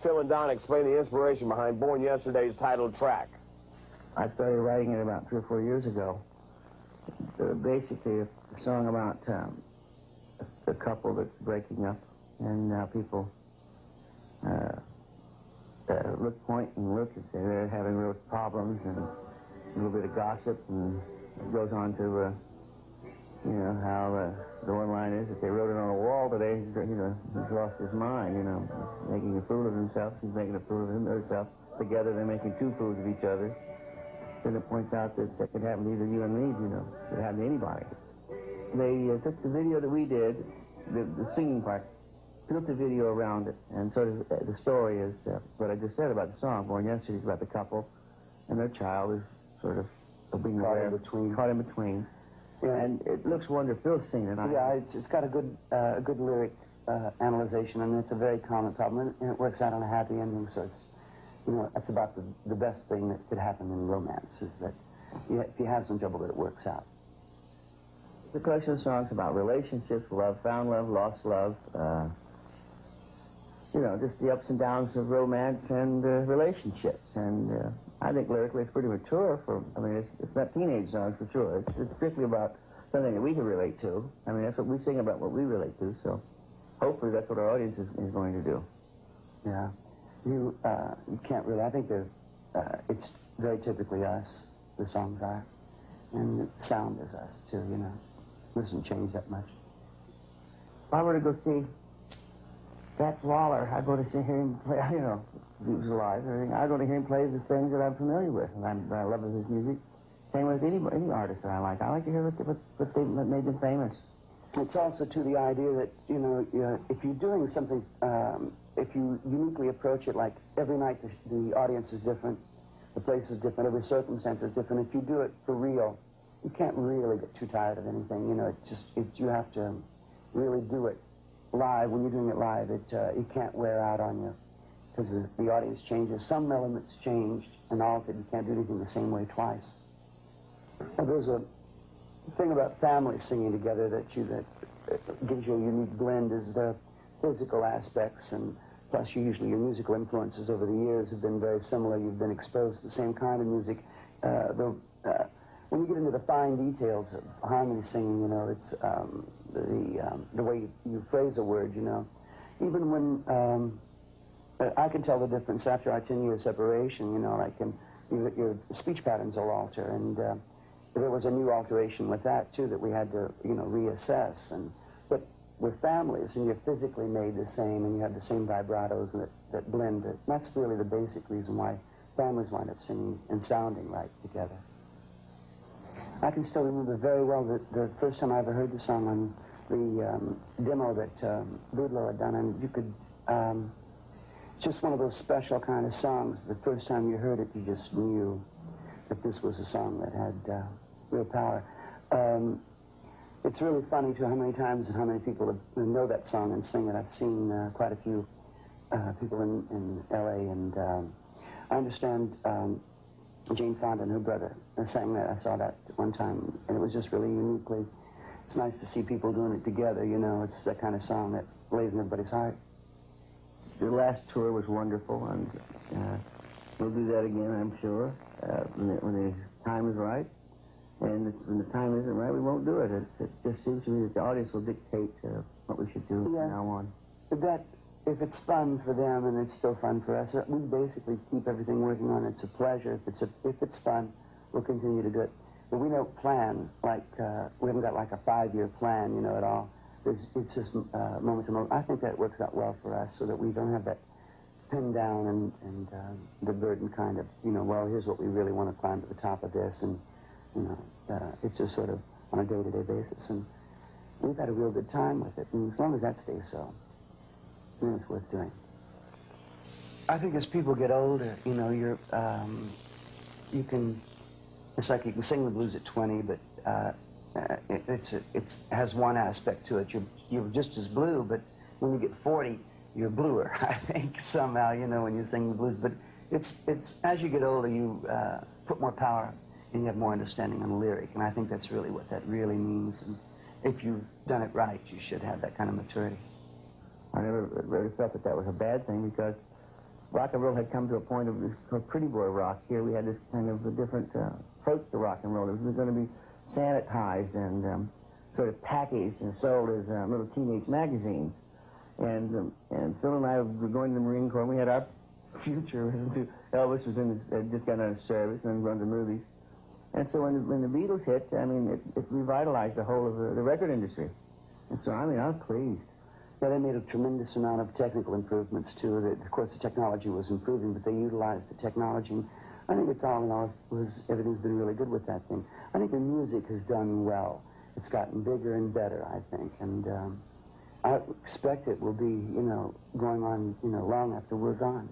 Phil and Don explain the inspiration behind Born Yesterday's title track. I started writing it about 3 or 4 years ago. Basically, a song about a couple that's breaking up, and people point and look and say they're having real problems, and a little bit of gossip, and it goes on to, you know, how the one line is that they wrote it on a wall today. You know, he's lost his mind. You know, making a fool of himself. She's making a fool of herself. Together, they're making two fools of each other. Then it points out that that could happen to either you and me. You know, it could happen to anybody. They took the video that we did, the singing part, built the video around it, and sort of the story is what I just said about the song. Born Yesterday is about the couple, and their child is sort of being caught in between. Yeah. And it looks wonderful. Phil's seen it. Yeah, it's got a good lyric analyzation, and it's a very common problem, and it works out on a happy ending. So it's, you know, that's about the best thing that could happen in romance, is that if you have some trouble, that it works out. The collection of songs about relationships, love, found love, lost love, you know, just the ups and downs of romance and relationships. And I think lyrically it's pretty mature for, I mean, it's not teenage songs for sure. It's strictly about something that we can relate to. I mean, that's what we sing about, what we relate to, so hopefully that's what our audience is going to do. Yeah. You can't really, I think it's very typically us, the songs are. And the sound is us, too, you know. It doesn't change that much. If I were to go see Jack Waller, I'd go to hear him play, you know, if he was alive and everything. I'd go to hear him play the things that I'm familiar with, and I love his music. Same with any artist that I like. I like to hear what made them famous. It's also, to the idea that, you know, if you're doing something, if you uniquely approach it, like every night the audience is different, the place is different, every circumstance is different. If you do it for real, you can't really get too tired of anything. You know, you have to really do it live. When you're doing it live, it can't wear out on you, because the audience changes. Some elements changed and altered. You can't do anything the same way twice. Well, there's a thing about families singing together that gives you a unique blend, is the physical aspects, and plus usually your musical influences over the years have been very similar. You've been exposed to the same kind of music. When you get into the fine details of harmony singing, you know, it's the way you phrase a word, you know. Even when I can tell the difference after our 10-year separation, you know, like your speech patterns will alter, and there was a new alteration with that too that we had to, you know, reassess. But with families, and you're physically made the same, and you have the same vibratos that blend it. That's really the basic reason why families wind up singing and sounding right together. I can still remember very well the first time I ever heard the song on the demo that Boudleaux had done, and you could, just one of those special kind of songs. The first time you heard it, you just knew that this was a song that had real power. It's really funny, too, how many times and how many people know that song and sing it. I've seen quite a few people in L.A., and I understand Jane Fonda and her brother sang that. I saw that one time, and it was just really uniquely. It's nice to see people doing it together, you know. It's that kind of song that lays in everybody's heart. The last tour was wonderful, and we'll do that again, I'm sure, when the time is right. And when the time isn't right, we won't do it. It just seems to me that the audience will dictate what we should do from now on. That, if it's fun for them and it's still fun for us, we basically keep everything working on. It's a pleasure. If it's fun, we'll continue to do it. But we don't plan, like, we haven't got like a 5-year plan, you know, at all. It's just moment to moment. I think that works out well for us, so that we don't have that pinned down and the burden kind of, you know, well, here's what we really want to climb to the top of this, and, you know, it's just sort of on a day-to-day basis. And we've had a real good time with it, and as long as that stays so, then it's worth doing. I think as people get older, you know, you can, it's like you can sing the blues at 20, but it has one aspect to it. You're just as blue, but when you get 40, you're bluer, I think, somehow, you know, when you sing the blues. But it's as you get older, you put more power, and you have more understanding on the lyric, and I think that's really what that really means. And if you've done it right, you should have that kind of maturity. I never really felt that was a bad thing, because rock and roll had come to a point of this pretty boy rock. Here we had this kind of a different approach to rock and roll. It was going to be sanitized and sort of packaged and sold as little teenage magazines. And Phil and I were going to the Marine Corps, and we had our future. Elvis was had just got out of service and run the movies. And so when the Beatles hit, I mean, it revitalized the whole of the record industry. And so, I mean, I was pleased. Yeah, they made a tremendous amount of technical improvements, too. Of course, the technology was improving, but they utilized the technology. I think it's all in all, everything's been really good with that thing. I think the music has done well. It's gotten bigger and better, I think. And I expect it will be, going on, long after we're gone.